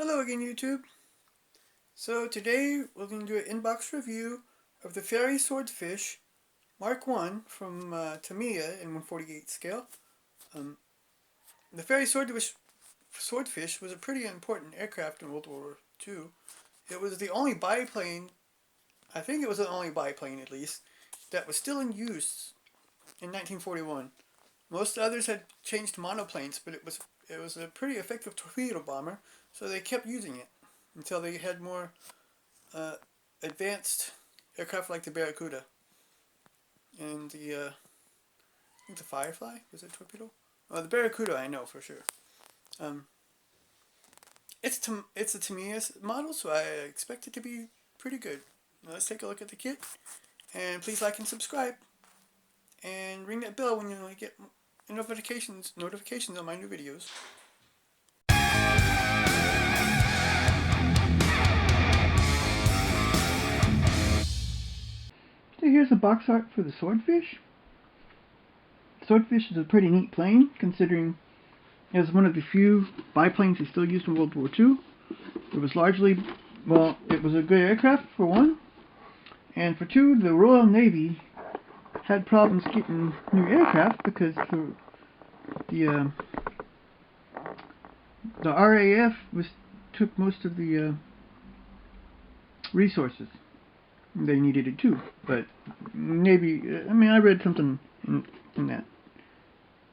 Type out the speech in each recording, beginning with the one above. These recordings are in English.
Hello again, YouTube. So today we're going to do an inbox review of the Fairey Swordfish Mark 1 from Tamiya in 1/48 scale. The Fairey Swordfish was a pretty important aircraft in World War II. It was the only biplane, I think it was the only biplane at least, that was still in use in 1941. Most others had changed to monoplanes, but it was a pretty effective torpedo bomber, so they kept using it until they had more advanced aircraft like the Barracuda and I think the Firefly was it torpedo? Oh, the Barracuda I know for sure. It's a Tamiya model, so I expect it to be pretty good. Now let's take a look at the kit, and please like and subscribe, and ring that bell when you get notifications on my new videos. So here's the box art for the Swordfish. Swordfish is a pretty neat plane, considering it was one of the few biplanes they still used in World War II. It was largely, well, it was a good aircraft for one, and for two, the Royal Navy had problems getting new aircraft because the RAF took most of the resources they needed it too. But Navy, I mean, I read something in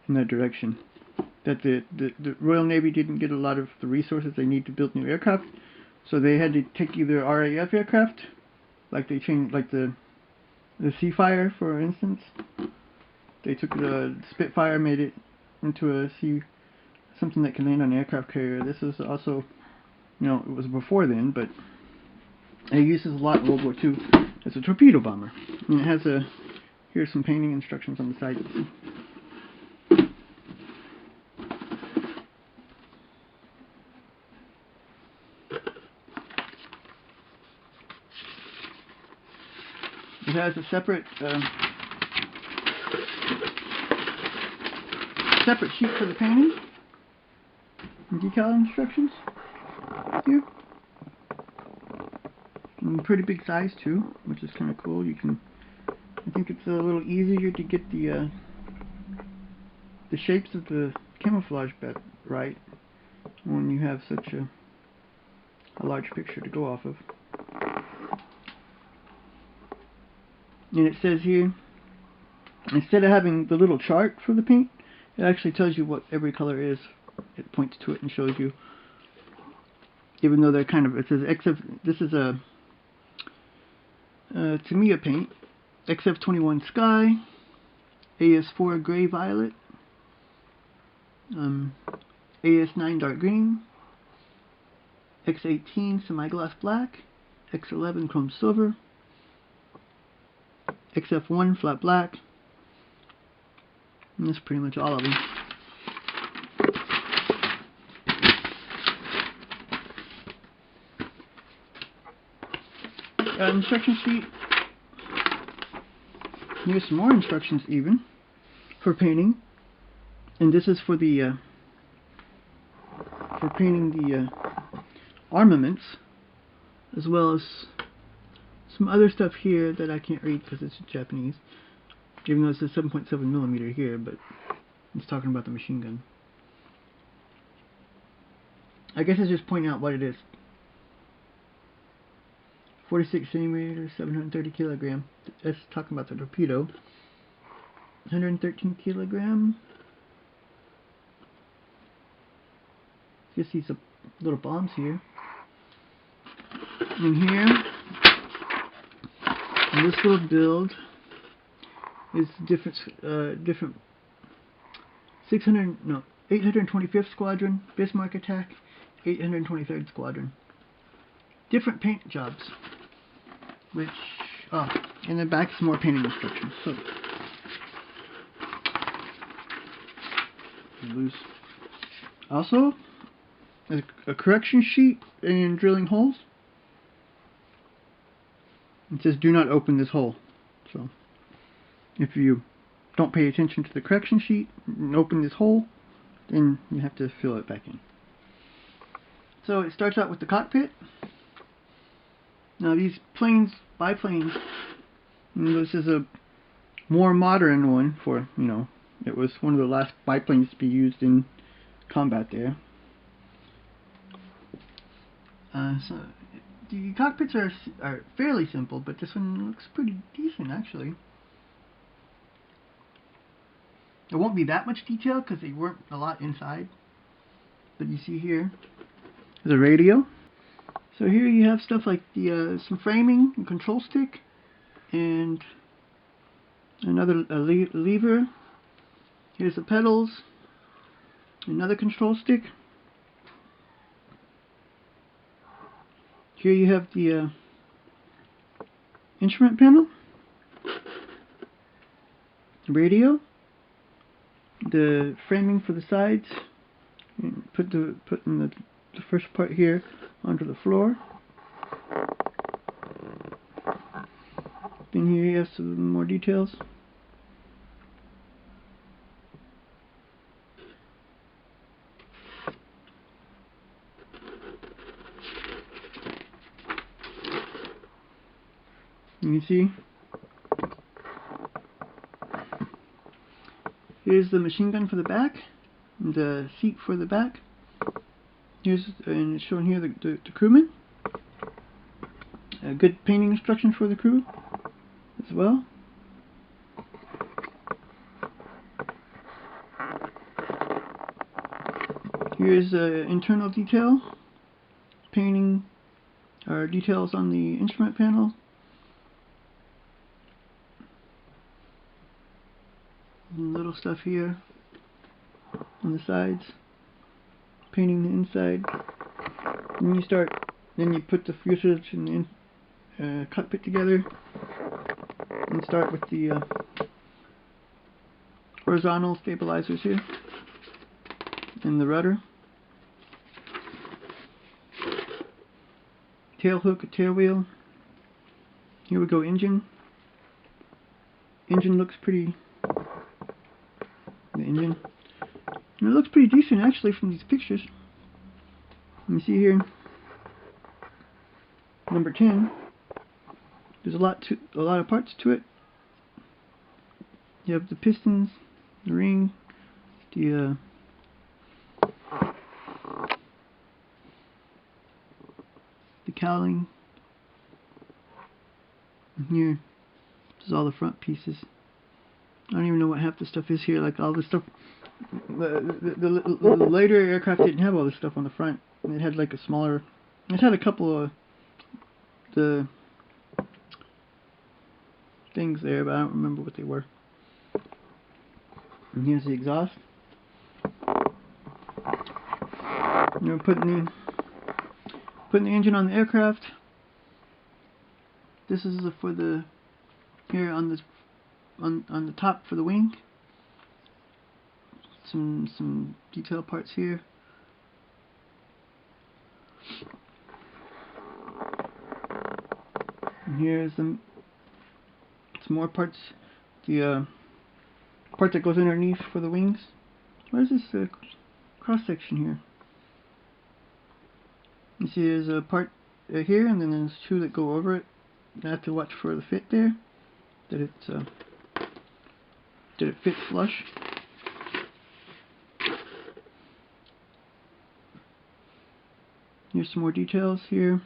that direction, that the Royal Navy didn't get a lot of the resources they need to build new aircraft, so they had to take either RAF aircraft, like they changed, like the Seafire, for instance. They took the Spitfire, made it into something that can land on an aircraft carrier. This is also, it was before then, but it uses a lot in World War II as a torpedo bomber. And it has here's some painting instructions on the side. It has a separate sheet for the painting and decal instructions here. And pretty big size too, which is kind of cool. I think it's a little easier to get the shapes of the camouflage right when you have such a large picture to go off of. And it says here, instead of having the little chart for the paint, it actually tells you what every color is. It points to it and shows you, even though they're kind of, it says this is a Tamiya paint, XF21 Sky, AS4 Gray Violet, AS9 Dark Green, X18 Semi-Gloss Black, X11 Chrome Silver, XF1 Flat Black, and that's pretty much all of them. Instruction sheet. Here's some more instructions even for painting, and this is for the for painting the armaments, as well as some other stuff here that I can't read because it's Japanese, even though it says 7.7mm here, but it's talking about the machine gun. I guess it's just pointing out what it is. 46 centimeters, 730 kilogram. That's talking about the torpedo. 113 kilogram. Just these little bombs here. And here, in this little build, is different 825th Squadron, Bismarck attack, 823rd Squadron. Different paint jobs. Which, in the back, some more painting instructions. So, loose. Also, a correction sheet and drilling holes. It says, "Do not open this hole." So, if you don't pay attention to the correction sheet and open this hole, then you have to fill it back in. So it starts out with the cockpit. Now these planes, biplanes, this is a more modern one for, you know, it was one of the last biplanes to be used in combat there. So the cockpits are fairly simple, but this one looks pretty decent actually. There won't be that much detail because they weren't a lot inside. But you see here, the radio. So here you have stuff like the some framing and control stick, and another lever. Here's the pedals, another control stick. Here you have the instrument panel, radio, the framing for the sides. Putting the first part here onto the floor. Then here you have some more details. You can see here's the machine gun for the back, the seat for the back. Here's, and it's shown here the crewman. Good painting instructions for the crew as well. Here's internal detail, painting or details on the instrument panel. And little stuff here on the sides, painting the inside. Then you put the fuselage and the cockpit together, and start with the horizontal stabilizers here, and the rudder, tail hook, a tail wheel. Here we go, engine. Engine looks pretty. The engine. And it looks pretty decent actually from these pictures. Let me see here. Number 10. There's a lot of parts to it. You have the pistons, the ring, the cowling. And here, this is all the front pieces. I don't even know what half the stuff is here. Like all the stuff. The later aircraft didn't have all this stuff on the front. It had like a smaller. It had a couple of the things there, but I don't remember what they were. And here's the exhaust. You know, putting the engine on the aircraft. This is for the here on this on the top for the wing. Some detail parts here. And here's some more parts. The part that goes underneath for the wings. What is this cross section here? You see, there's a part here, and then there's two that go over it. I have to watch for the fit there. That it fits flush. Here's some more details here.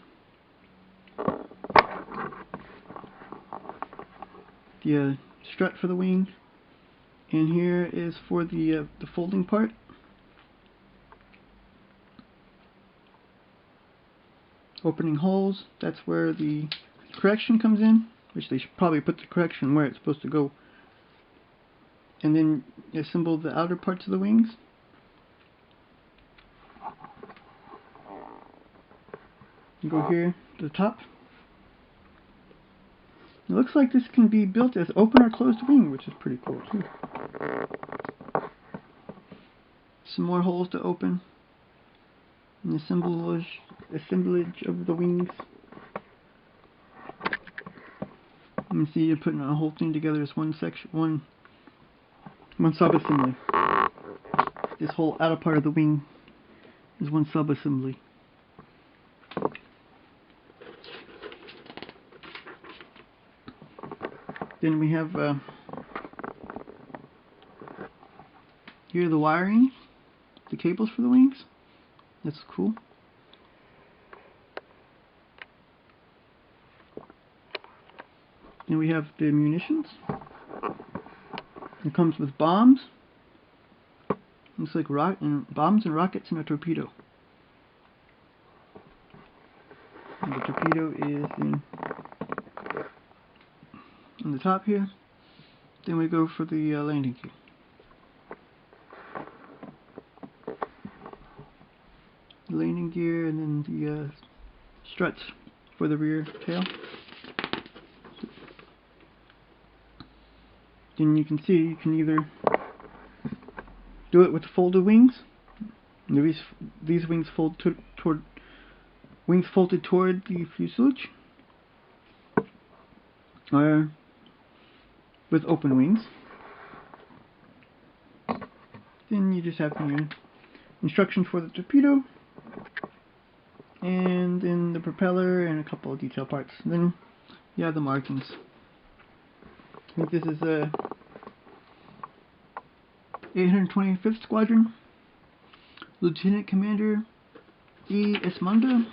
The strut for the wing, and here is for the folding part. Opening holes. That's where the correction comes in, which they should probably put the correction where it's supposed to go. And then assemble the outer parts of the wings. You go here to the top. It looks like this can be built as open or closed wing, which is pretty cool too. Some more holes to open. And assemblage of the wings. You can see you're putting a whole thing together as one section, one sub-assembly. This whole outer part of the wing is one sub-assembly. Then we have here the wiring, the cables for the wings. That's cool. Then we have the munitions. It comes with bombs. Looks like bombs and rockets and a torpedo. And the torpedo is on the top here. Then we go for the landing gear. The landing gear, and then the struts for the rear tail. Then you can see you can either do it with folded wings. These wings fold toward folded toward the fuselage, or with open wings. Then you just have the instructions for the torpedo, and then the propeller and a couple of detail parts. And then you have the markings. I think this is a 825th Squadron, Lieutenant Commander E. Esmanda.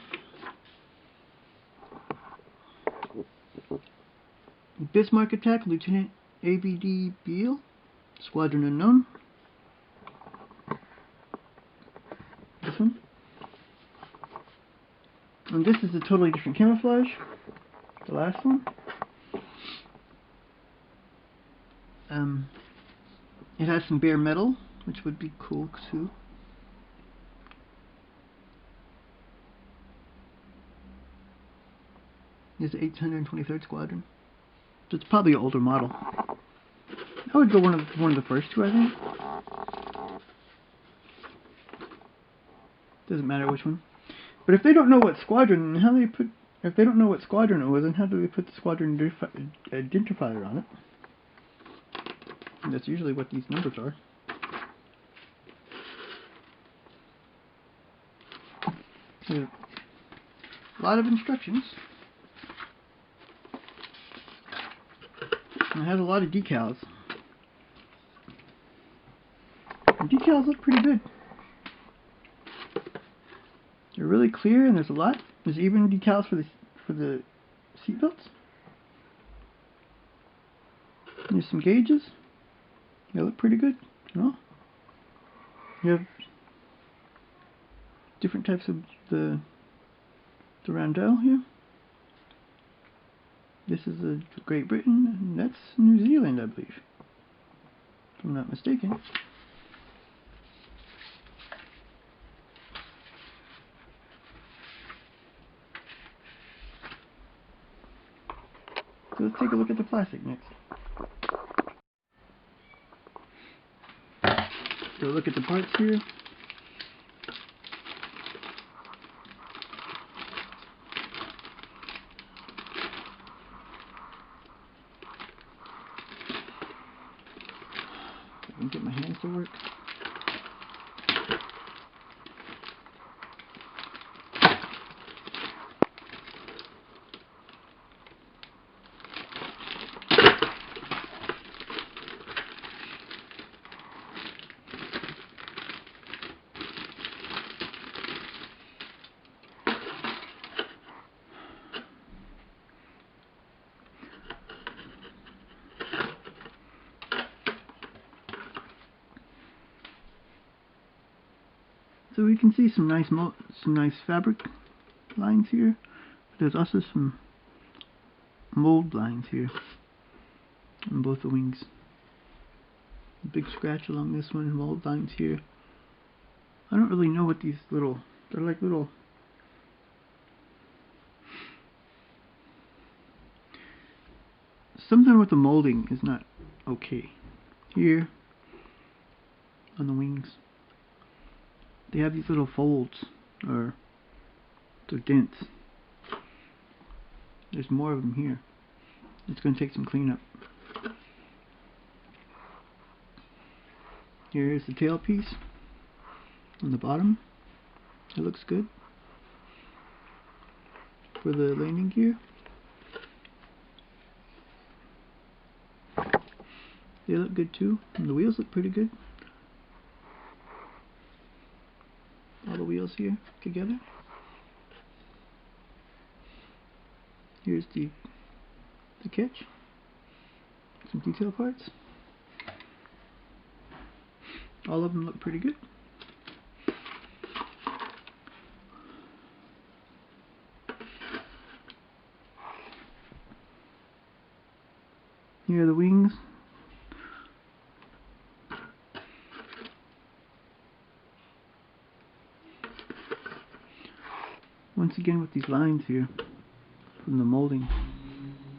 Bismarck attack, Lieutenant A.B.D. Beale, Squadron unknown. This one. And this is a totally different camouflage. The last one. It has some bare metal, which would be cool too. This is the 823rd Squadron. So it's probably an older model. I would go one of the first two, I think. Doesn't matter which one. But if they don't know what squadron, if they don't know what squadron it was, then how do they put the squadron identifier on it? And that's usually what these numbers are. A lot of instructions. And it has a lot of decals. The decals look pretty good. They're really clear, and there's a lot. There's even decals for the seat belts. There's some gauges. They look pretty good. You have different types of the roundel here. This is Great Britain, and that's New Zealand, I believe, if I'm not mistaken. So let's take a look at the plastic next. So look at the parts here. I can get my hands to work. So we can see some nice fabric lines here. There's also some mold lines here on both the wings. A big scratch along this one, mold lines here. I don't really know what these they're like little something with the molding is not okay. Here on the wings, they have these little folds, or they're dents. There's more of them here. It's going to take some cleanup. Here's the tailpiece on the bottom. It looks good for the landing gear. They look good too, and the wheels look pretty good. All the wheels here together. Here's the catch. Some detail parts. All of them look pretty good. Here are the wings. Once again with these lines here from the molding.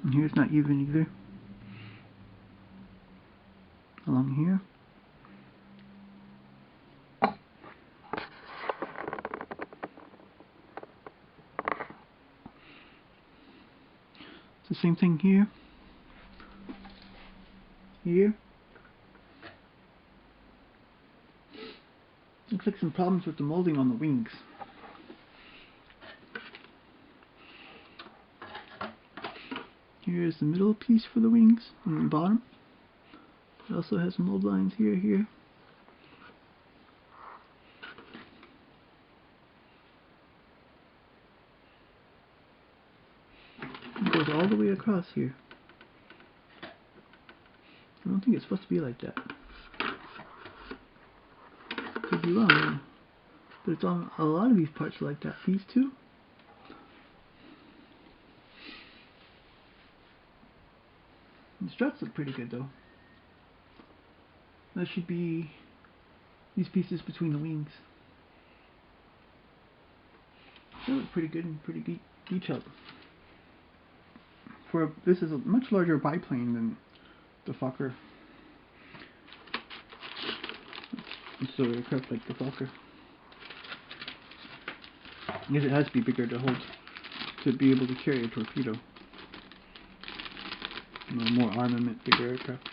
And here's not even either. Along here. It's the same thing here. Here. Looks like some problems with the molding on the wings. Here's the middle piece for the wings on the bottom. It also has some mold lines here. It goes all the way across here. I don't think it's supposed to be like that. Could be wrong, but it's on a lot of these parts like that. These two. The struts look pretty good though. That should be these pieces between the wings. They look pretty good and pretty detailed. This is a much larger biplane than the Fokker. So aircraft like the Fokker. I guess it has to be bigger to be able to carry a torpedo. More armament, bigger aircraft.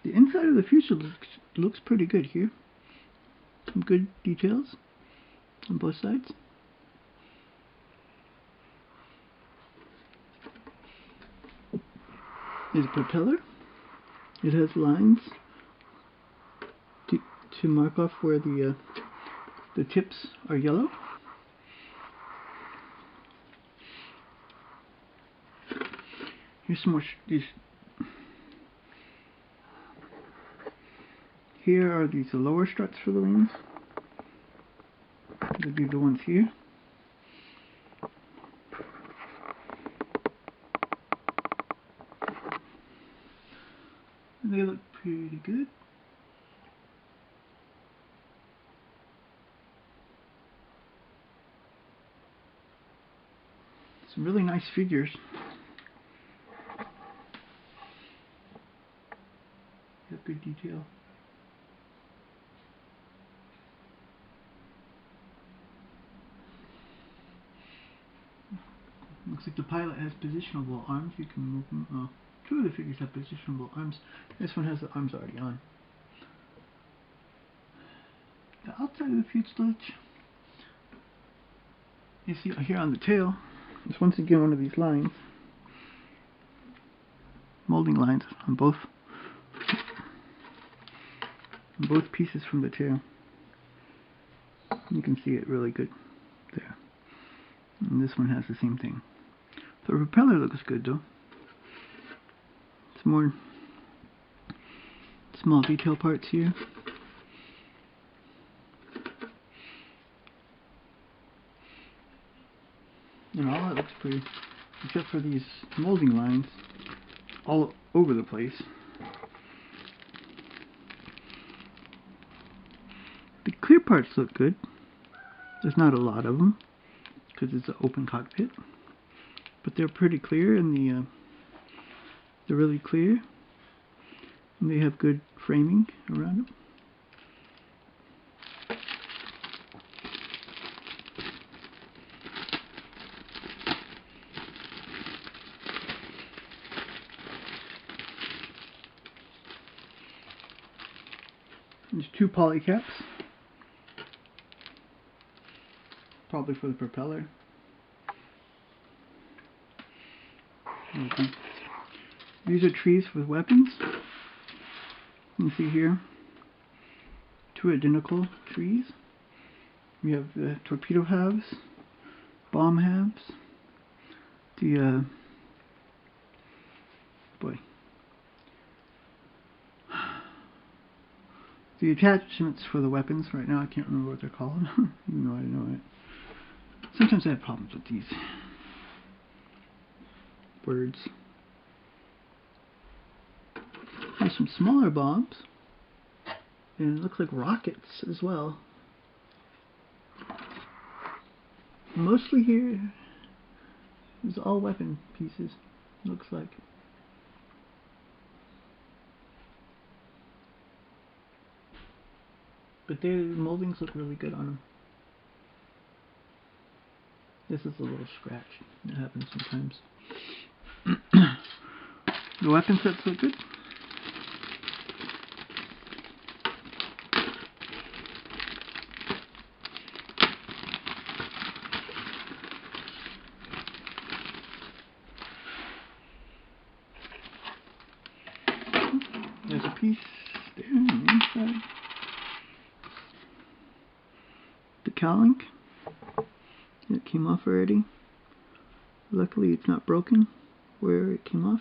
The inside of the fuselage looks pretty good here. Some good details on both sides. There's a propeller. It has lines to mark off where the tips are yellow. Here's some more. Here are these lower struts for the wings. These are the ones here. And they look pretty good. Some really nice figures. They have good detail. Looks like the pilot has positionable arms. You can move them. Two of the figures have positionable arms. This one has the arms already on. The outside of the fuselage, you see here on the tail, is once again one of these lines. Molding lines on both pieces from the tail. You can see it really good there. And this one has the same thing. The propeller looks good though. Some more small detail parts here. And all that looks pretty, except for these molding lines all over the place. The clear parts look good. There's not a lot of them because it's an open cockpit, but they're pretty clear, and they're really clear, and they have good framing around them. There's 2 polycaps, probably for the propeller. Okay. These are trees with weapons. You can see here 2 identical trees. We have the torpedo halves, bomb halves, the the attachments for the weapons. Right now I can't remember what they're called, even though I know it. Sometimes I have problems with these words. There's some smaller bombs, and it looks like rockets as well. Mostly here is all weapon pieces, looks like. But the moldings look really good on them. This is a little scratch. It happens sometimes. The weapon sets look good. There's a piece there on the inside. The cowlink. It came off already. Luckily it's not broken where it came off.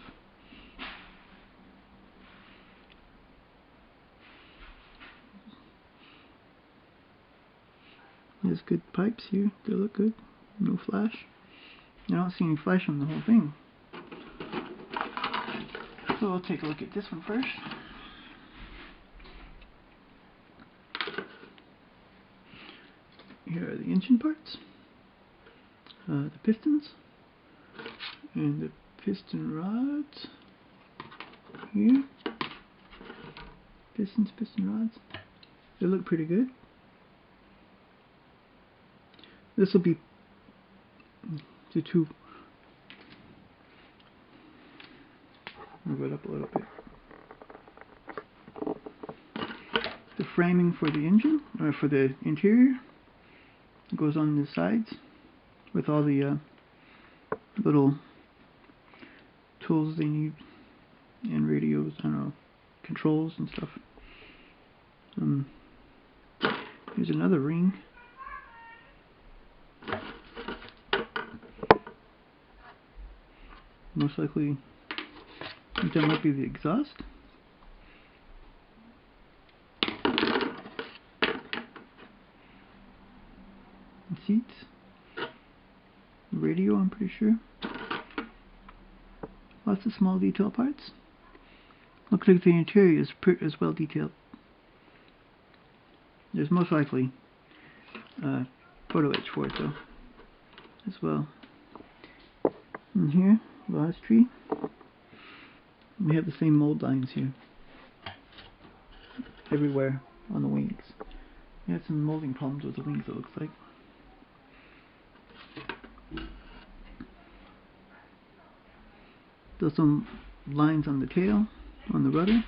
There's good pipes here. They look good. No flash. I don't see any flash on the whole thing. So we'll take a look at this one first. Here are the engine parts, the pistons, and the piston rods. Here, piston rods. They look pretty good. This will be the 2. Move it up a little bit. The framing for the engine, or for the interior, goes on the sides with all the little tools they need, and radios, I don't know, controls and stuff. Here's another ring. Most likely, I think that might be the exhaust. And seats. Radio, I'm pretty sure. Lots of small detail parts. Looks like the interior is well detailed. There's most likely photo etch for it though, as well. And here, last tree. We have the same mold lines here, everywhere on the wings. We had some molding problems with the wings, it looks like. There's some lines on the tail, on the rudder.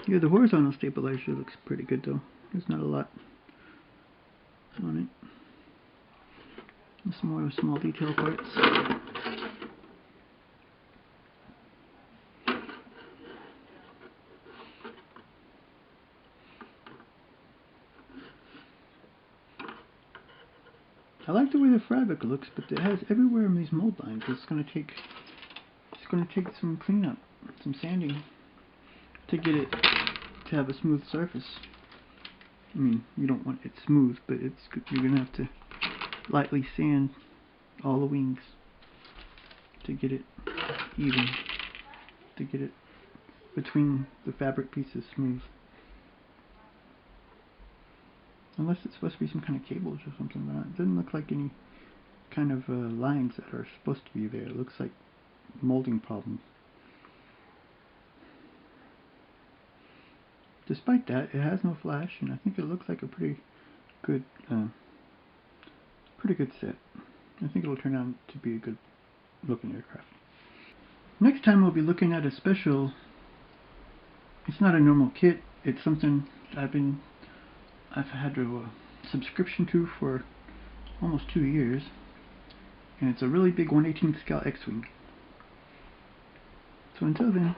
Here the horizontal stabilizer looks pretty good though. There's not a lot on it. There's some more small detail parts. I like the way the fabric looks, but it has everywhere in these mold lines. It's going to take some cleanup, some sanding to get it to have a smooth surface. I mean, you don't want it smooth, but you're going to have to lightly sand all the wings to get it even, to get it between the fabric pieces smooth. Unless it's supposed to be some kind of cables or something, but it doesn't look like any kind of lines that are supposed to be there. It looks like molding problems. Despite that, it has no flash, and I think it looks like a pretty good set. I think it'll turn out to be a good looking aircraft. Next time we'll be looking at a special. It's not a normal kit. It's something I've had a subscription to for almost 2 years, and it's a really big 1/18 scale X-wing. So until then.